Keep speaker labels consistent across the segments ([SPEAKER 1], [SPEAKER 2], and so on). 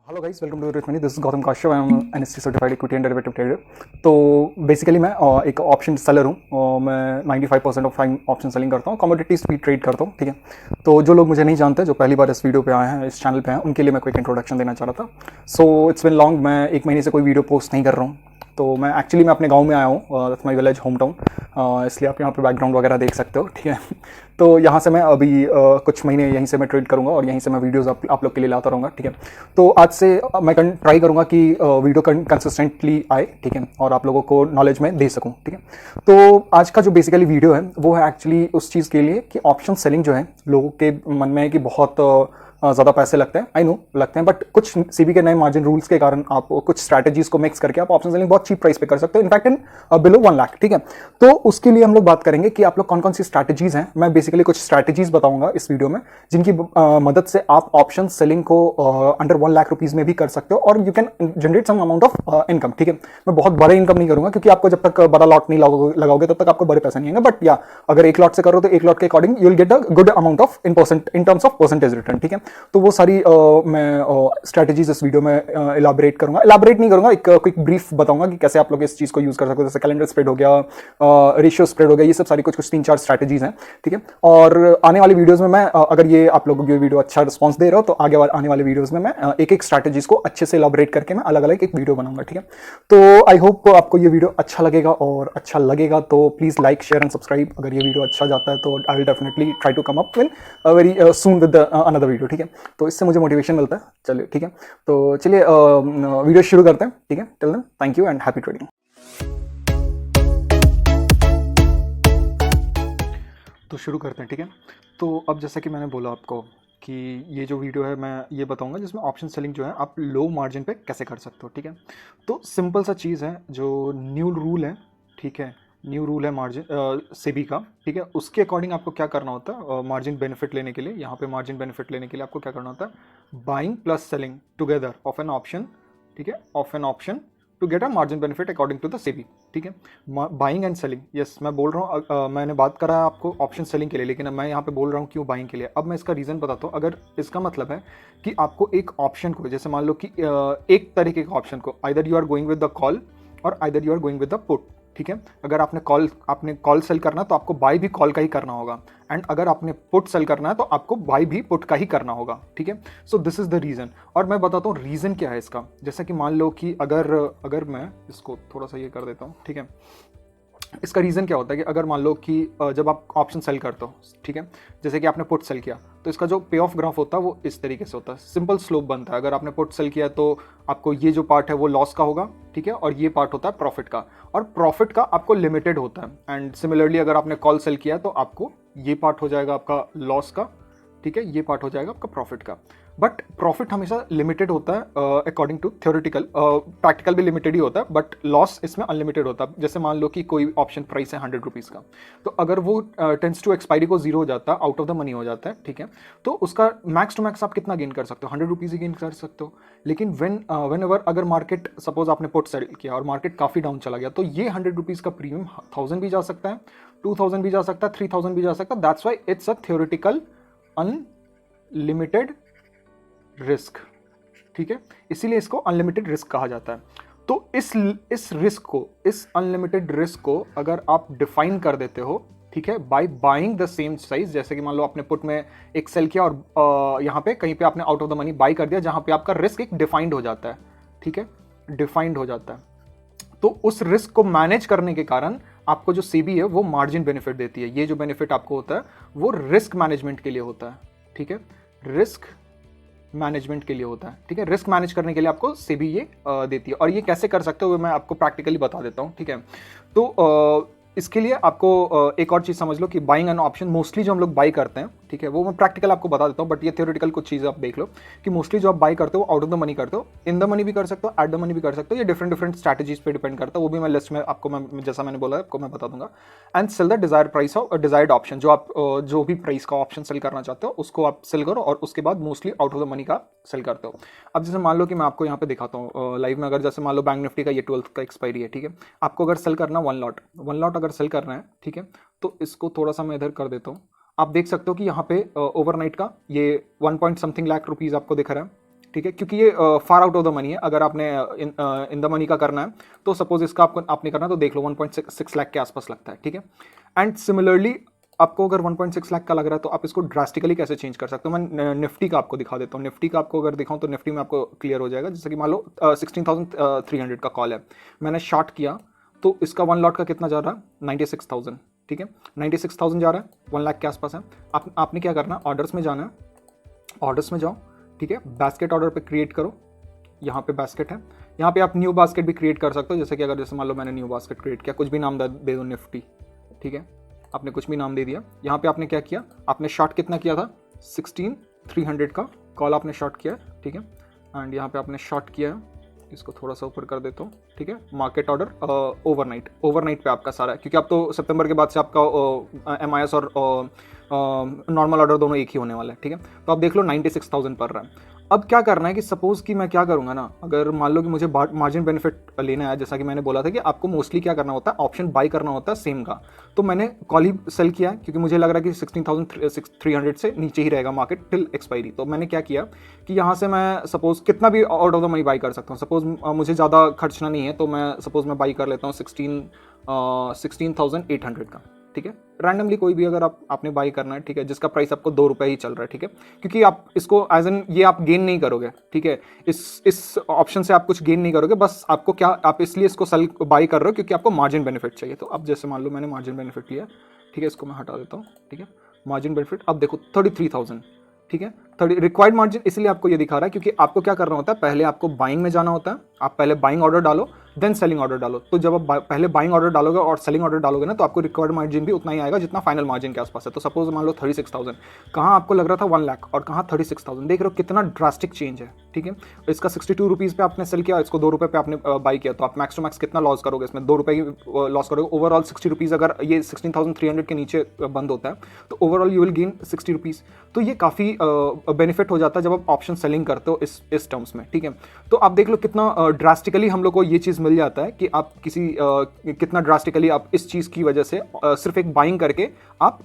[SPEAKER 1] Hello guys, welcome to Rich Money. This is Gautam Kashyap. I am NSC certified equity and derivative trader. तो basically मैं एक option seller हूँ। मैं 95% of time option selling करता हूँ, commodities भी ट्रेड करता हूँ। ठीक है, तो जो लोग मुझे नहीं जानते, जो पहली बार इस वीडियो पे आए हैं, इस चैनल पे हैं, उनके लिए मैं कोई इंट्रोडक्शन देना चाह रहा था। सो इट्स बिन लॉन्ग, मैं एक महीने से कोई वीडियो पोस्ट नहीं कर रहा हूँ। तो मैं अपने गांव में आया हूँ, that's my village, home town. इसलिए आप यहाँ पे बैकग्राउंड वगैरह देख सकते हो। ठीक है, तो यहाँ से मैं अभी कुछ महीने यहीं से मैं ट्रेड करूँगा और यहीं से मैं वीडियोस आप लोग के लिए लाता रहूँगा। ठीक है, तो आज से मैं ट्राई करूँगा कि वीडियो कंसिस्टेंटली आए। ठीक है, और आप लोगों को नॉलेज में दे सकूँ। ठीक है, तो आज का जो बेसिकली वीडियो है वो है एक्चुअली उस चीज़ के लिए कि ऑप्शन सेलिंग जो है, लोगों के मन में है कि बहुत ज़्यादा पैसे लगते हैं। आई नो लगते हैं, बट कुछ सीबी के नए मार्जिन रूल्स के कारण आप कुछ स्ट्रैटेजीज को मिक्स करके आप ऑप्शन सेलिंग बहुत चीप प्राइस पे कर सकते हो, इनफैक्ट इन बिलो 1 लाख। ठीक है, तो उसके लिए हम लोग बात करेंगे कि आप लोग कौन कौन सी स्ट्रैटेजीज हैं। मैं बेसिकली कुछ स्ट्रैटेजीज बताऊंगा इस वीडियो में, जिनकी मदद से आप ऑप्शन सेलिंग को अंडर 1 लाख रुपीज में भी कर सकते हो और you can generate some amount of income. ठीक है, मैं बहुत बड़े इनकम नहीं करूंगा, क्योंकि आपको जब तक बड़ा लॉट नहीं लगाओगे तब तक आपको बड़े पैसे नहीं आएंगे। बट या अगर एक लॉट से करो तो एक लॉट के according you will get a good amount of in terms of percentage return. ठीक है, तो वो सारी मैं स्ट्रेटजीज इस वीडियो में इलाबरेट नहीं करूंगा, एक क्विक ब्रीफ बताऊंगा कि कैसे आप लोग इस चीज को यूज कर सकते हो। जैसे कैलेंडर स्प्रेड हो गया, रेशियो स्प्रेड हो गया, ये सब सारी कुछ 3-4 स्ट्रेटजीज हैं। ठीक है, और आने वाली वीडियोस में मैं अगर ये आप लोगों को ये वीडियो अच्छा रिस्पॉन्स दे रहा हो तो आगे आने वाले वीडियोस में मैं एक एक स्ट्रेटजीज को अच्छे से इलाबरेट करके मैं अलग अलग एक वीडियो बनाऊंगा। ठीक है, तो आई होप आपको ये वीडियो अच्छा लगेगा, और अच्छा लगेगा तो please like, share and subscribe. अगर ये वीडियो अच्छा जाता है तो I will definitely try to come up with very soon with another video. ठीक है, तो इससे मुझे मोटिवेशन मिलता है। चलिए, ठीक है, तो चलिए वीडियो शुरू करते हैं। ठीक है, till then thank you and happy trading. तो शुरू करते हैं। ठीक है, तो अब जैसा कि मैंने बोला आपको कि ये जो वीडियो है मैं ये बताऊंगा जिसमें ऑप्शन सेलिंग जो है आप लो मार्जिन पे कैसे कर सकते हो। ठीक है, तो सिंपल सा चीज़ है, जो न्यू रूल है, ठीक है, न्यू रूल है मार्जिन सेबी का। ठीक है, उसके अकॉर्डिंग आपको क्या करना होता है, मार्जिन बेनिफिट लेने के लिए, यहाँ पे मार्जिन बेनिफिट लेने के लिए आपको क्या करना होता है, buying plus selling together of an option. ठीक है, of an option to get a margin benefit according to the SEBI. ठीक है, बाइंग एंड सेलिंग, यस मैं बोल रहा हूँ, मैंने बात करा है आपको ऑप्शन सेलिंग के लिए, लेकिन मैं यहाँ पे बोल रहा हूँ क्यों बाइंग के लिए। अब मैं इसका रीज़न बताता हूँ। अगर इसका मतलब है कि आपको एक ऑप्शन को, जैसे मान लो कि एक तरीके के ऑप्शन को, either you are going with the call और either you are going with the put. ठीक है, अगर आपने कॉल सेल करना है तो आपको बाय भी कॉल का ही करना होगा, एंड अगर आपने पुट सेल करना है तो आपको बाय भी पुट का ही करना होगा। ठीक है, so this is the reason, और मैं बताता हूँ रीजन क्या है इसका। जैसा कि मान लो कि अगर मैं इसको थोड़ा सा ये कर देता हूँ। ठीक है, इसका रीज़न क्या होता है कि अगर मान लो कि जब आप ऑप्शन सेल करते हो, ठीक है, जैसे कि आपने पुट सेल किया तो इसका जो पे ऑफ ग्राफ होता है वो इस तरीके से होता है, सिंपल स्लोप बनता है। अगर आपने पुट सेल किया तो आपको ये जो पार्ट है वो लॉस का होगा। ठीक है, और ये पार्ट होता है प्रॉफिट का, और प्रॉफिट का आपको लिमिटेड होता है। एंड सिमिलरली अगर आपने कॉल सेल किया तो आपको ये पार्ट हो जाएगा आपका लॉस का। ठीक है, ये पार्ट हो जाएगा आपका प्रॉफिट का, बट प्रॉफिट हमेशा लिमिटेड होता है अकॉर्डिंग टू थ्योरेटिकल। प्रैक्टिकल भी लिमिटेड ही होता है, बट लॉस इसमें अनलिमिटेड होता है। जैसे मान लो कि कोई ऑप्शन प्राइस है 100 रुपीज़ का, तो अगर वो टेंस टू एक्सपायरी को जीरो हो जाता है, आउट ऑफ द मनी हो जाता है, ठीक है, तो उसका मैक्स टू मैक्स आप कितना गेन कर सकते हो, 100 रुपीज़ ही गेन कर सकते हो। लेकिन वेन एवर अगर मार्केट, सपोज आपने पुट सेल किया और मार्केट काफ़ी डाउन चला गया, तो ये 100 रुपीज़ का प्रीमियम 1000 भी जा सकता है, 2000 भी जा सकता है, 3000 भी जा सकता है। That's why it's a theoretical unlimited risk. ठीक है, इसीलिए इसको अनलिमिटेड रिस्क कहा जाता है। तो इस रिस्क को, इस अनलिमिटेड रिस्क को अगर आप डिफाइन कर देते हो, ठीक है, by buying the same size. जैसे कि मान लो आपने पुट में एक सेल किया और यहाँ पे कहीं पे आपने out of the money by कर दिया, जहां पे आपका रिस्क एक डिफाइंड हो जाता है। ठीक है, डिफाइंड हो जाता है, तो उस रिस्क को मैनेज करने के कारण आपको जो सेबी है वो मार्जिन बेनिफिट देती है। ये जो बेनिफिट आपको होता है वो रिस्क मैनेजमेंट के लिए होता है। ठीक है, रिस्क मैनेजमेंट के लिए होता है। ठीक है, रिस्क मैनेज करने के लिए आपको सेबी ये देती है, और ये कैसे कर सकते हो मैं आपको प्रैक्टिकली बता देता हूँ। ठीक है, तो इसके लिए आपको एक और चीज़ समझ लो कि बाइंग एन ऑप्शन, मोस्टली जो हम लोग बाई करते हैं, ठीक है, वो मैं प्रैक्टिकल आपको बता देता हूँ, बट ये थ्योरेटिकल कुछ चीज़ आप देख लो कि मोस्टली जो आप बाई करते हो आउट ऑफ द मनी करते हो, इन द मनी भी कर सकते हो, एट द मनी भी कर सकते हो, ये डिफरेंट स्ट्रैटेजीज पे डिपेंड करता है। वो भी मैं लिस्ट में आपको, मैं जैसा मैंने बोला आपको मैं बता दूंगा। And sell the desire price of desired option, जो आप जो भी प्राइस का ऑप्शन सेल करना चाहते हो उसको आप सेल करो, और उसके बाद mostly out of the money का सेल करते हो। अब जैसे मान लो कि मैं आपको यहाँ पे दिखाता हूँ लाइव में, अगर जैसे मान लो बैंक निफ्टी का ये 12th का एक्सपायरी है। ठीक है, आपको अगर सेल करना वन लॉट अगर सेल करना है, ठीक है, तो इसको थोड़ा सा मैं इधर कर देता हूँ। आप देख सकते हो कि यहाँ पे ओवरनाइट का ये 1 पॉइंट समथिंग लाख रुपीज़ आपको दिख रहा है। ठीक है, क्योंकि ये far out of the money है। अगर आपने इन द मनी का करना है तो सपोज इसका आपने करना है तो देख लो 1.6 लाख के आसपास लगता है, ठीक है। एंड सिमिलरली आपको अगर 1.6 लाख का लग रहा है तो आप इसको ड्रास्टिकली कैसे चेंज कर सकते हो। मैं निफ्टी का आपको दिखा देता हूँ। निफ्टी का आपको अगर दिखाऊँ तो निफ्टी में आपको क्लियर हो जाएगा। जैसे कि मान लो 16,300 का कॉल है, मैंने शॉर्ट किया तो इसका 1 लॉट का कितना जा रहा है 96,000, ठीक है। 96,000 जा रहा है, 1 लाख के आसपास है। आपने क्या करना है, ऑर्डर्स में जाना है, ऑर्डर्स में जाओ, ठीक है। बास्केट ऑर्डर पे क्रिएट करो, यहाँ पे बास्केट है, यहाँ पे आप न्यू बास्केट भी क्रिएट कर सकते हो। जैसे कि अगर जैसे मान लो मैंने न्यू बास्केट क्रिएट किया, कुछ भी नाम दे दो निफ्टी, ठीक है। आपने कुछ भी नाम दे दिया। यहाँ पे आपने क्या किया, आपने शॉर्ट कितना किया था 16,300 का कॉल आपने शॉर्ट किया है, ठीक है। एंड यहाँ पे आपने शॉर्ट किया है, इसको थोड़ा सा ऊपर कर देता हूँ, ठीक है। मार्केट ऑर्डर ओवरनाइट पे आपका सारा है, क्योंकि अब तो सितंबर के बाद से आपका MIS और नॉर्मल ऑर्डर दोनों एक ही होने वाला है, ठीक है। तो आप देख लो 96,000 पड़ रहा है। अब क्या करना है कि सपोज कि मैं क्या करूंगा ना, अगर मान लो कि मुझे मार्जिन बेनिफिट लेना है, जैसा कि मैंने बोला था कि आपको मोस्टली क्या करना होता है, ऑप्शन बाई करना होता है सेम का। तो मैंने कॉल ही सेल किया क्योंकि मुझे लग रहा है कि 16,300 से नीचे ही रहेगा मार्केट टिल एक्सपायरी। तो मैंने क्या किया कि यहाँ से मैं सपोज कितना भी out of the money by कर सकता हूँ। सपोज मुझे ज़्यादा खर्चना नहीं है तो मैं बाई कर लेता हूँ 16,800 का, ठीक है। रैंडमली कोई भी अगर आपने बाई करना है, ठीक है, जिसका प्राइस आपको 2 रुपये ही चल रहा है, ठीक है। क्योंकि आप इसको एज एन ये आप गेन नहीं करोगे, ठीक है। इस ऑप्शन से आप कुछ गेन नहीं करोगे, बस आपको क्या, आप इसलिए इसको सेल बाई कर रहे हो क्योंकि आपको मार्जिन बेनिफिट चाहिए। तो अब जैसे मान लो मैंने मार्जिन बेनिफिट लिया, ठीक है, इसको मैं हटा देता हूँ, ठीक है। मार्जिन बेनिफिट अब देखो 33,000, ठीक है। 30 रिक्वायर्ड मार्जिन इसलिए आपको ये दिखा रहा है क्योंकि आपको क्या करना होता है, पहले आपको बाइंग में जाना होता है। आप पहले बाइंग ऑर्डर डालो, देन सेलिंग ऑर्डर डालो। तो जब आप पहले बाइंग ऑर्डर डालोगे और सेलिंग ऑर्डर डालोगे ना, तो आपको रिक्वायर्ड मार्जिन भी उतना ही आएगा जितना फाइनल मार्जिन के आसपास है। तो सपोज मान लो 36,000, कहाँ आपको लग रहा था 1 लाख और कहाँ 36,000। देख रहे हो कितना ड्रास्टिक चेंज है, ठीक है। इसका 62 रुपीज़ पे आपने सेल किया, इसको 2 रुपये पे आपने बाई किया, तो आप मैक्स टू मैक्स कितना लॉस करोगे इसमें, 2 रुपये की लॉस करोगे। ओवरऑल 60 रुपीज़ अगर ये 16,300 के नीचे बंद होता है तो overall you will gain 60 rupees. तो ये काफ़ी बेनिफिट हो जाता है जब आप ऑप्शन सेलिंग करते हो इस टर्म्स में, ठीक है। तो आप देख लो कितना ड्रास्टिकली हम लोग को ये चीज़ मिल जाता है कि आप कितना ड्रास्टिकली आप इस चीज़ की वजह से सिर्फ एक बाइंग करके आप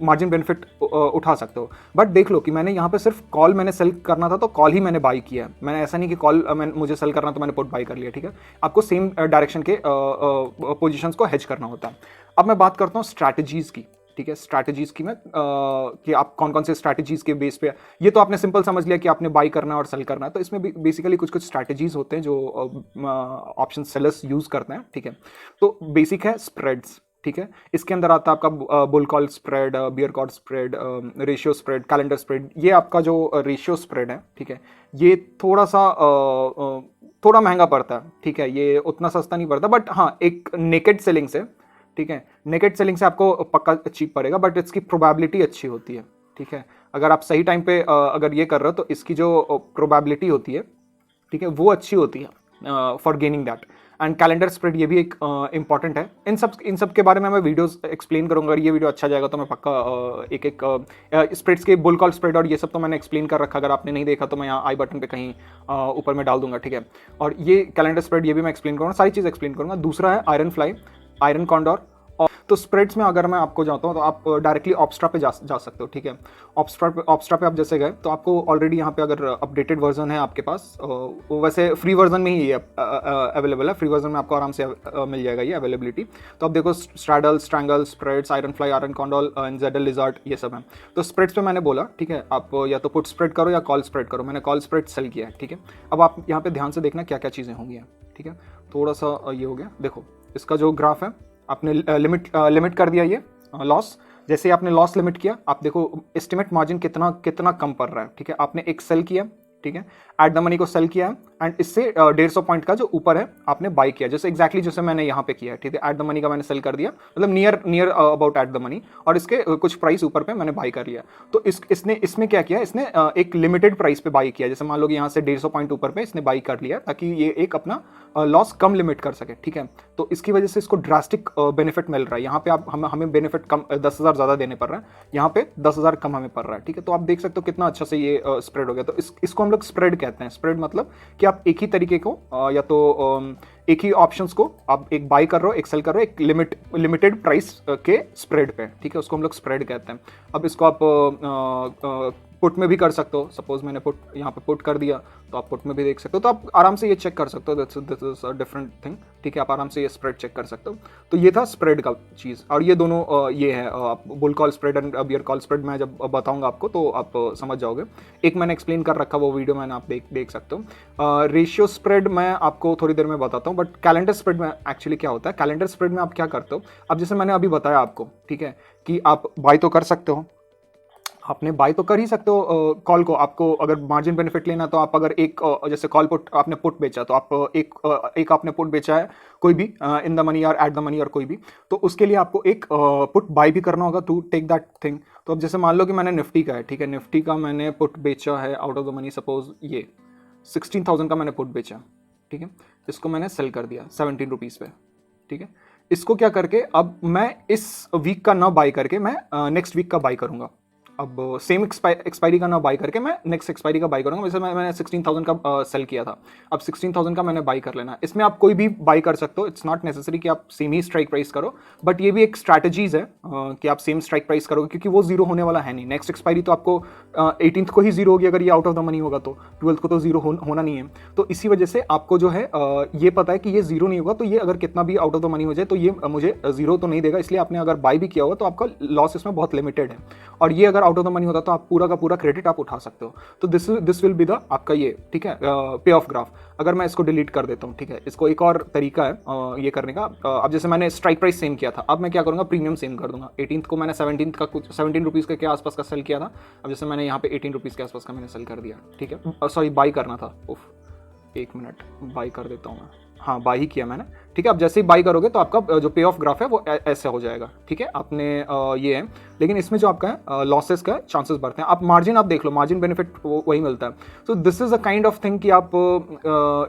[SPEAKER 1] मार्जिन बेनिफिट उठा सकते हो। बट देख लो कि मैंने यहाँ पे सिर्फ कॉल मैंने सेल करना था तो कॉल ही मैंने बाई किया है। मैंने ऐसा नहीं कि कॉल मुझे सेल करना तो मैंने पुट बाई कर लिया, ठीक है। आपको सेम डायरेक्शन के पोजीशंस को हेज करना होता है। अब मैं बात करता हूँ स्ट्रैटेजीज की, ठीक है। स्ट्रैटेजीज की मैं कि आप कौन कौन से स्ट्रैटेजीज के बेस पे, ये तो आपने सिंपल समझ लिया कि आपने बाई करना है और सेल करना है। तो इसमें बेसिकली कुछ कुछ स्ट्रैटेजीज होते हैं जो ऑप्शन सेलर्स यूज करते हैं, ठीक है। तो बेसिक है स्प्रेड्स, ठीक है। इसके अंदर आता है आपका bull call spread, bear call spread, ratio spread, calendar spread. ये आपका जो रेशियो स्प्रेड है, ठीक है, ये थोड़ा महंगा पड़ता है, ठीक है। ये उतना सस्ता नहीं पड़ता, बट हाँ एक नेकेड सेलिंग से, ठीक है, नेकेड सेलिंग से आपको पक्का चीप पड़ेगा, बट इसकी प्रोबेबिलिटी अच्छी होती है, ठीक है। अगर आप सही टाइम पे अगर ये कर रहे हो तो इसकी जो प्रोबेबिलिटी होती है, ठीक है, वो अच्छी होती है for gaining that. And calendar spread ये भी एक इंपॉर्टेंट है। इन सब के बारे में मैं वीडियोस एक्सप्लेन करूंगा। अगर ये वीडियो अच्छा जाएगा तो मैं पक्का एक स्प्रेड्स के बुल कॉल स्प्रेड और ये सब तो मैंने एक्सप्लेन कर रखा। अगर आपने नहीं देखा तो मैं यहाँ आई बटन पे कहीं ऊपर में डाल दूंगा, ठीक है। और ये कैलेंडर स्प्रेड ये भी मैं एक्सप्लेन करूँगा, सारी चीज़ एक्सप्लेन करूँगा। दूसरा है आयरन फ्लाई, आयरन कॉन्डोर। तो स्प्रेड्स में अगर मैं आपको जाता हूँ तो आप डायरेक्टली ऑप्स्ट्रा पे जा सकते हो, ठीक है। ऑप्स्ट्रा पे आप जैसे गए तो आपको ऑलरेडी यहाँ पे अगर अपडेटेड वर्जन है आपके पास, वैसे फ्री वर्जन में ही ये अवेलेबल है। फ्री वर्जन में आपको आराम से मिल जाएगा ये अवेलेबिलिटी। तो आप देखो straddle, strangle, spreads, iron fly, iron condor, jade lizard, ये सब है। तो स्प्रेड्स पे मैंने बोला, ठीक है, आप या तो पुट स्प्रेड करो या कॉल स्प्रेड करो। मैंने कॉल स्प्रेड सेल किया है, ठीक है। अब आप यहाँ पे ध्यान से देखना क्या क्या चीज़ें होंगी, ठीक है। थोड़ा सा ये हो गया, देखो इसका जो ग्राफ है आपने लिमिट कर दिया ये लॉस। जैसे आपने लॉस लिमिट किया, आप देखो एस्टिमेट मार्जिन कितना कम पड़ रहा है, ठीक है। आपने एक सेल किया, ठीक है, एट द मनी को सेल किया है एंड इससे 150 पॉइंट का जो ऊपर है आपने बाई किया, जैसे एग्जैक्टली जैसे मैंने यहाँ पे किया है, ठीक है। एट द मनी का मैंने सेल कर दिया, मतलब near about at the money, और इसके कुछ प्राइस ऊपर पे मैंने बाई कर लिया। तो इसमें क्या किया, इसने एक लिमिटेड प्राइस पे बाई किया। जैसे मान लो कि यहाँ से 150 पॉइंट ऊपर पे इसने बाई कर लिया ताकि ये एक अपना लॉस कम लिमिट कर सके, ठीक है। तो इसकी वजह से इसको ड्रास्टिक बेनिफिट मिल रहा है। यहाँ पे आप हमें बेनिफिट कम 10,000 ज़्यादा देने पड़ रहा है, यहाँ पे 10,000 कम हमें पड़ रहा है, ठीक है। तो आप देख सकते हो कितना अच्छा से ये स्प्रेड हो गया। तो इसको हम लोग स्प्रेड कहते हैं। स्प्रेड मतलब कि आप एक ही तरीके को या तो एक ही ऑप्शंस को आप एक बाई कर रहे हो, एक सेल कर रहे हो, एक लिमिटेड प्राइस के स्प्रेड पे, ठीक है, उसको हम लोग स्प्रेड कहते हैं। अब इसको आप पुट में भी कर सकते हो। सपोज मैंने पुट यहाँ पे पुट कर दिया तो आप पुट में भी देख सकते हो। तो आप आराम से ये चेक कर सकते हो, this is a different thing, ठीक है। आप आराम से ये स्प्रेड चेक कर सकते हो। तो ये था स्प्रेड का चीज़, और ये दोनों ये है bull call spread and bear call spread. मैं जब बताऊंगा आपको तो आप समझ जाओगे। एक मैंने एक्सप्लेन कर रखा, वो वीडियो मैंने आप देख सकते हो। रेशियो स्प्रेड मैं आपको थोड़ी देर में बताता हूँ, बट कैलेंडर स्प्रेड में एक्चुअली क्या होता है, कैलेंडर स्प्रेड में आप क्या करते हो, अब जैसे मैंने अभी बताया आपको, ठीक है, कि आप बाय तो कर सकते हो, आपने बाय तो कर ही सकते हो कॉल को। आपको अगर मार्जिन बेनिफिट लेना तो आप अगर एक जैसे कॉल पुट आपने पुट बेचा, तो आप एक आपने पुट बेचा है कोई भी इन द मनी और एट द मनी और कोई भी, तो उसके लिए आपको एक पुट बाय भी करना होगा टू टेक दैट थिंग। तो अब जैसे मान लो कि मैंने निफ्टी का है, ठीक है, निफ्टी का मैंने पुट बेचा है out of the money, suppose ये 16,000 का मैंने पुट बेचा, ठीक है, इसको मैंने सेल कर दिया 17 रुपीज़ पे, ठीक है। इसको क्या करके अब मैं इस वीक का ना बाय करके मैं नेक्स्ट वीक का बाय करूंगा। अब सेम एक्सपायरी का ना बाय करके मैं नेक्स्ट एक्सपायरी का बाय करूंगा। वैसे मैंने 16,000 का सेल किया था, अब 16,000 का मैंने बाय कर लेना। इसमें आप कोई भी बाय कर सकते हो, इट्स नॉट नेसेसरी कि आप सेम ही स्ट्राइक प्राइस करो, बट ये भी एक स्ट्रैटेजीज है कि आप सेम स्ट्राइक प्राइस करोगे, क्योंकि वो जीरो होने वाला है नहीं। नेक्स्ट एक्सपायरी तो आपको 18th को ही जीरो होगी अगर ये आउट ऑफ द मनी होगा, तो 12th को तो जीरो होना नहीं है। तो इसी वजह से आपको जो है ये पता है कि ये जीरो नहीं होगा, तो ये अगर कितना भी आउट ऑफ द मनी हो जाए तो ये मुझे जीरो तो नहीं देगा, इसलिए आपने अगर बाय भी किया होगा तो आपका लॉस इसमें बहुत लिमिटेड है। और ये अगर आउट ऑफ द मनी होता तो आप पूरा का पूरा क्रेडिट आप उठा सकते हो। तो दिस विल बी द आपका ये, ठीक है, पे ऑफ ग्राफ। अगर मैं इसको डिलीट कर देता हूँ, ठीक है, इसको एक और तरीका है ये करने का। अब जैसे मैंने स्ट्राइक प्राइस सेम किया था, अब मैं क्या करूँगा, प्रीमियम सेम कर दूंगा। 18th को मैंने 17th का कुछ 17 रुपीज़ के आसपास का सेल किया था, अब जैसे मैंने यहाँ पे 18 रुपीज़ के आसपास का मैंने सेल कर दिया, ठीक है, सॉरी बाई करना था, उफ, एक मिनट, बाई कर देता हूँ मैं, हाँ बाई ही किया मैंने, ठीक है। अब जैसे ही बाई करोगे तो आपका जो पे ऑफ ग्राफ है वो ऐसे हो जाएगा, ठीक है। आपने ये है, लेकिन इसमें जो आपका है लॉसेस का चांसेस बढ़ते हैं। आप मार्जिन आप देख लो, मार्जिन बेनिफिट वही मिलता है। So this is a kind of thing कि आप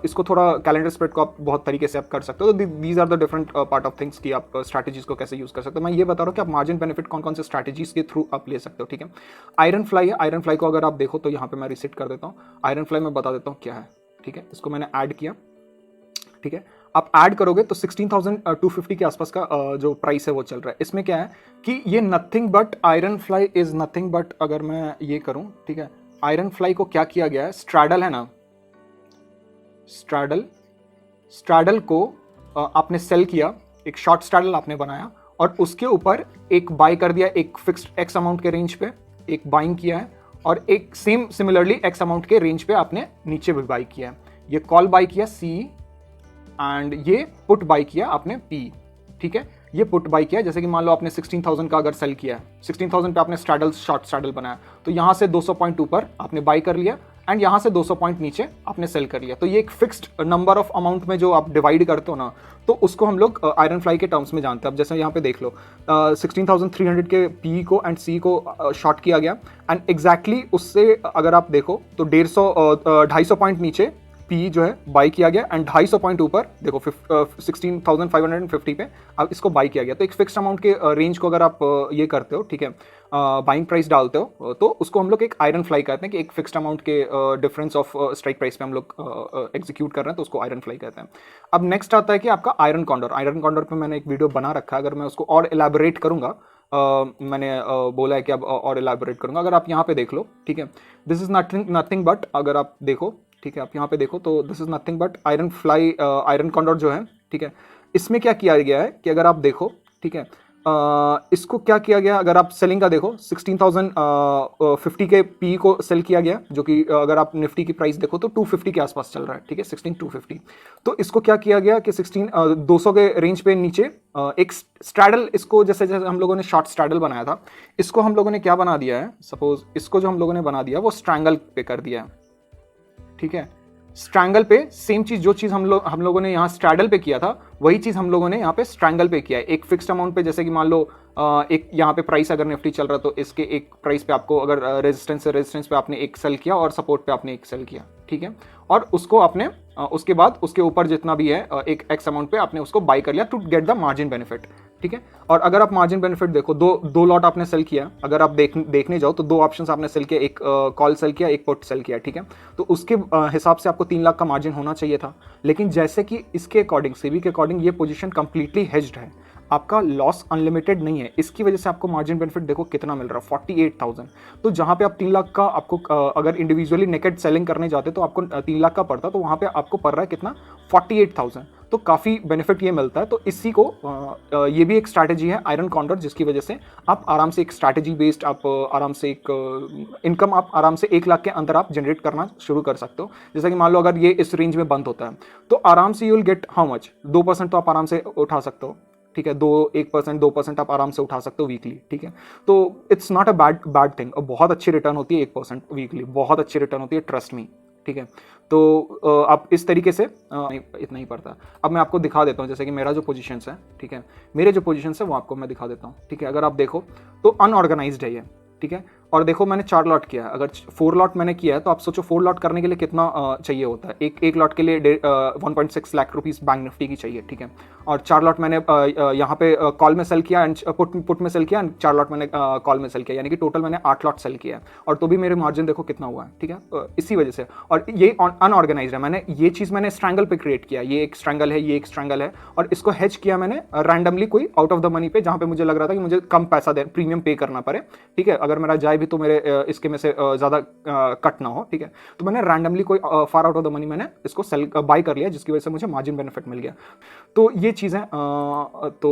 [SPEAKER 1] इसको थोड़ा कैलेंडर स्प्रेड को आप बहुत तरीके से आप कर सकते हो। तो these are the different part of things कि आप स्ट्रैटेजीज को कैसे यूज कर सकते हो। मैं ये बता रहा हूँ कि आप मार्जिन बेनिफिट कौन कौन से स्ट्रैटेजीज के थ्रू आप ले सकते हो, ठीक है। आयरन फ्लाई है, आयरन फ्लाई को अगर आप देखो तो यहाँ पे मैं रिसेट कर देता हूँ। आयरन फ्लाई मैं बता देता हूँ क्या है, ठीक है, इसको मैंने ऐड किया, ठीक है। आप ऐड करोगे तो 16,250 के आसपास का जो प्राइस है वो चल रहा है। इसमें क्या है कि ये nothing but iron fly is nothing but, अगर मैं ये करूं, ठीक है, आयरन फ्लाई को क्या किया गया है, स्ट्रैडल है ना, स्ट्रैडल को आपने सेल किया, एक शॉर्ट स्ट्रैडल आपने बनाया और उसके ऊपर एक बाय कर दिया, एक फिक्स्ड एक्स अमाउंट के रेंज पे एक बाइंग किया है, और एक सेम सिमिलरली एक्स अमाउंट के रेंज पे आपने नीचे भी बाई किया है। ये कॉल बाई किया सी एंड ये पुट बाई किया आपने पी, ठीक है। ये पुट बाई किया, जैसे कि मान लो आपने 16,000 का अगर सेल किया है, 16,000 पे आपने स्ट्रैडल शॉर्ट स्ट्रैडल बनाया, तो यहाँ से 200 पॉइंट ऊपर आपने बाई कर लिया एंड यहाँ से 200 पॉइंट नीचे आपने सेल कर लिया। तो ये एक फिक्स्ड नंबर ऑफ अमाउंट में जो आप डिवाइड करते हो ना, तो उसको हम लोग आयरन फ्लाई के टर्म्स में जानते हैं। अब जैसे यहाँ पे देख लो 16,300 के पी को एंड सी को शॉर्ट किया गया एंड एग्जैक्टली उससे अगर आप देखो तो 250 पॉइंट नीचे पी जो है बाई किया गया एंड 250 पॉइंट ऊपर देखो 16,550 पे अब इसको बाई किया गया। तो एक फिक्स्ड अमाउंट के रेंज को अगर आप ये करते हो, ठीक है, बाइंग प्राइस डालते हो, तो उसको हम लोग एक आयरन फ्लाई कहते हैं कि एक फिक्स्ड अमाउंट के डिफरेंस ऑफ स्ट्राइक प्राइस पे हम लोग एग्जीक्यूट कर रहे हैं, तो उसको आयरन फ्लाई कहते हैं। अब नेक्स्ट आता है कि आपका आयरन कॉन्डोर। आयरन कॉन्डोर पे मैंने एक वीडियो बना रखा है, अगर मैं उसको और एलैबोरेट करूंगा, मैंने बोला है कि अब और एलैबोरेट करूंगा। अगर आप यहाँ पे देख लो, ठीक है, दिस इज नथिंग बट, अगर आप देखो, ठीक है, आप यहाँ पे देखो तो this is nothing but iron fly, iron condor जो है, ठीक है। इसमें क्या किया गया है कि अगर आप देखो, ठीक है, इसको क्या किया गया, अगर आप सेलिंग का देखो 16,050 के पी को सेल किया गया, जो कि अगर आप निफ्टी की प्राइस देखो तो 250 के आसपास चल रहा है, ठीक है, 16,250। तो इसको क्या किया गया कि 200 के रेंज पे नीचे एक स्ट्रैडल, इसको जैसे जैसे हम लोगों ने शॉर्ट स्ट्रैडल बनाया था, इसको हम लोगों ने क्या बना दिया है, सपोज इसको जो हम लोगों ने बना दिया वो स्ट्रैंगल पे कर दिया है, ठीक है। स्ट्रैंगल पे सेम चीज, जो चीज हम लोगों ने यहाँ स्ट्रैडल पे किया था वही चीज हम लोगों ने यहाँ पे स्ट्रैंगल पे किया है। एक फिक्स्ड अमाउंट पे, जैसे कि मान लो एक यहाँ पे प्राइस अगर निफ्टी चल रहा है तो इसके एक प्राइस पे आपको अगर रेजिस्टेंस पे आपने एक सेल किया और सपोर्ट पे आपने एक सेल किया, ठीक है, और उसको आपने उसके बाद उसके ऊपर जितना भी है एक एक्स अमाउंट पे आपने उसको बाई कर लिया to get the margin benefit, ठीक है। और अगर आप मार्जिन बेनिफिट देखो, दो लॉट आपने सेल किया, अगर आप देखने जाओ तो दो ऑप्शंस आपने सेल किया, एक कॉल सेल किया, एक पुट सेल किया, ठीक है। तो उसके हिसाब से आपको 3 लाख का मार्जिन होना चाहिए था, लेकिन जैसे कि इसके अकॉर्डिंग, सेबी के अकॉर्डिंग ये पोजीशन कंप्लीटली हेज्ड है। आपका लॉस अनलिमिटेड नहीं है। इसकी वजह से आपको मार्जिन बेनिफिट देखो कितना मिल रहा है, 48,000। तो जहाँ पे आप 3 लाख का आपको अगर इंडिविजुअली नेकेड सेलिंग करने जाते तो आपको 3 लाख का पड़ता, तो वहाँ पे आपको पड़ रहा है कितना, 48,000। तो काफ़ी बेनिफिट ये मिलता है। तो इसी को ये भी एक स्ट्रैटेजी है आयरन कॉन्डर, जिसकी वजह से आप आराम से एक स्ट्रैटेजी बेस्ड आप आराम से एक इनकम आप आराम से 1 लाख के अंदर आप जनरेट करना शुरू कर सकते हो। जैसा कि मान लो अगर ये इस रेंज में बंद होता है तो आराम से you will get how much, 2% तो आप आराम से उठा सकते हो, ठीक है, 1% आप आराम से उठा सकते हो वीकली, ठीक है। तो it's not a bad thing, और बहुत अच्छी रिटर्न होती है 1% वीकली, बहुत अच्छी रिटर्न होती है, ट्रस्ट मी, ठीक है। तो आप इस तरीके से इतना ही पड़ता है। अब मैं आपको दिखा देता हूँ, जैसे कि मेरा जो पोजीशंस है, ठीक है, मेरे जो पोजीशंस है वो आपको मैं दिखा देता हूँ, ठीक है। अगर आप देखो तो अनऑर्गेनाइज्ड है ये, ठीक है। और देखो मैंने 4 लॉट किया है, अगर 4 लॉट मैंने किया है तो आप सोचो 4 लॉट करने के लिए कितना चाहिए होता है। एक लॉट के लिए 1.6 लाख रुपीस बैंक निफ्टी की चाहिए, ठीक है। और 4 लॉट मैंने यहाँ पे कॉल में सेल किया एंड पुट में सेल किया, एंड 4 लॉट मैंने कॉल में सेल किया, यानी कि टोटल मैंने 8 लॉट सेल किया है। और तो भी मेरे मार्जिन देखो कितना हुआ है, ठीक है, इसी वजह से। और ये अनऑर्गेनाइज है, मैंने ये चीज़ मैंने स्ट्रैंगल पे क्रिएट किया, ये एक स्ट्रैंगल है, ये एक स्ट्रैंगल है, और इसको हेज किया मैंने रैंडमली कोई आउट ऑफ द मनी पे, जहाँ पे मुझे लग रहा था कि मुझे कम पैसा दे, प्रीमियम पे करना पड़े, ठीक है, अगर मेरा जाए भी तो मेरे इसके में से ज़्यादा कट ना हो, ठीक है। तो मैंने रैंडमली कोई far out of the money मैंने इसको सेल बाय कर लिया, जिसकी वजह से मुझे मार्जिन बेनिफिट मिल गया। तो ये चीज़ें तो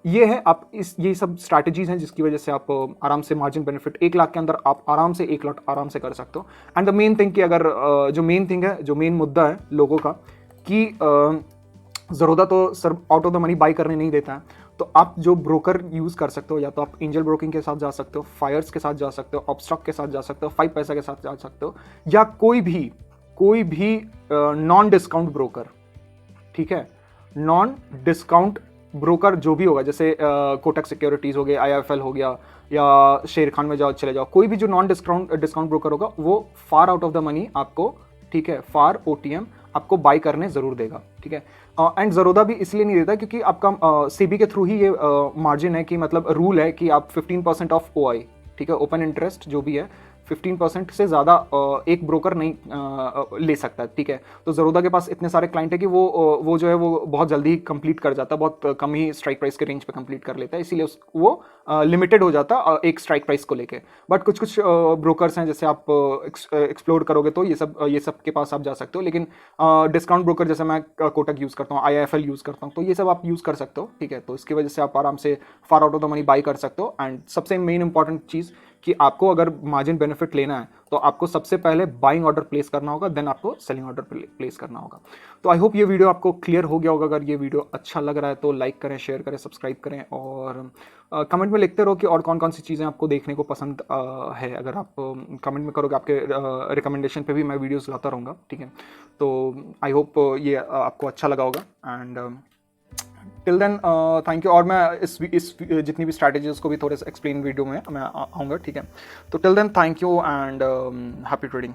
[SPEAKER 1] ये है, आप ये सब स्ट्रैटेजीज हैं जिसकी वजह से आप आराम से मार्जिन बेनिफिट 1 लाख के अंदर आप आराम से 1 लाख आराम से कर सकते हो। एंड द मेन थिंग कि अगर जो मेन थिंग है, जो मेन मुद्दा है लोगों का कि ज़रूरत तो sir out of the money by करने नहीं देता है, तो आप जो ब्रोकर यूज़ कर सकते हो, या तो आप एंजल ब्रोकिंग के साथ जा सकते हो, फायर्स के साथ जा सकते हो, अपस्टॉक के साथ जा सकते हो, 5 पैसा के साथ जा सकते हो, या कोई भी नॉन डिस्काउंट ब्रोकर, ठीक है, नॉन डिस्काउंट ब्रोकर जो भी होगा, जैसे कोटक सिक्योरिटीज़ हो गए, IIFL हो गया, या शेर खान में जाओ, चले जाओ, कोई भी जो नॉन डिस्काउंट ब्रोकर होगा वो far out of the money आपको, ठीक है, फार OTM आपको बाई करने ज़रूर देगा, ठीक है। एंड ज़रोदा भी इसलिए नहीं देता क्योंकि आपका सेबी के थ्रू ही ये मार्जिन है, कि मतलब रूल है कि आप 15% ऑफ OI, ठीक है, ओपन इंटरेस्ट जो भी है, 15% से ज़्यादा एक ब्रोकर नहीं ले सकता, ठीक है। तो ज़रोदा के पास इतने सारे क्लाइंट है कि वो जो है वो बहुत जल्दी कंप्लीट कर जाता है, बहुत कम ही स्ट्राइक प्राइस के रेंज पे कंप्लीट कर लेता है, इसीलिए वो लिमिटेड हो जाता एक स्ट्राइक प्राइस को लेके। बट कुछ ब्रोकर्स हैं, जैसे आप एक्सप्लोर करोगे तो ये सब के पास आप जा सकते हो। लेकिन डिस्काउंट ब्रोकर जैसे मैं कोटक यूज़ करता हूँ, IIFL यूज़ करता हूँ, तो ये सब आप यूज़ कर सकते हो, ठीक है। तो इसकी वजह से आप आराम से far out of the money by कर सकते हो। एंड सबसे मेन इंपॉर्टेंट चीज़ कि आपको अगर मार्जिन बेनिफिट लेना है तो आपको सबसे पहले बाइंग ऑर्डर प्लेस करना होगा, देन आपको सेलिंग ऑर्डर प्लेस करना होगा। तो आई होप ये वीडियो आपको क्लियर हो गया होगा। अगर ये वीडियो अच्छा लग रहा है तो लाइक करें, शेयर करें, सब्सक्राइब करें, और कमेंट में लिखते रहो कि और कौन कौन सी चीज़ें आपको देखने को पसंद है। अगर आप कमेंट में करोगे, आपके रिकमेंडेशन पे भी मैं वीडियोस लाता रहूँगा, ठीक है। तो आई होप ये आपको अच्छा लगा होगा। And till then thank you. और मैं इस जितनी भी स्ट्रैटेजीज को भी थोड़े से एक्सप्लेन वीडियो में मैं आऊँगा, ठीक है। तो till then thank you and happy trading.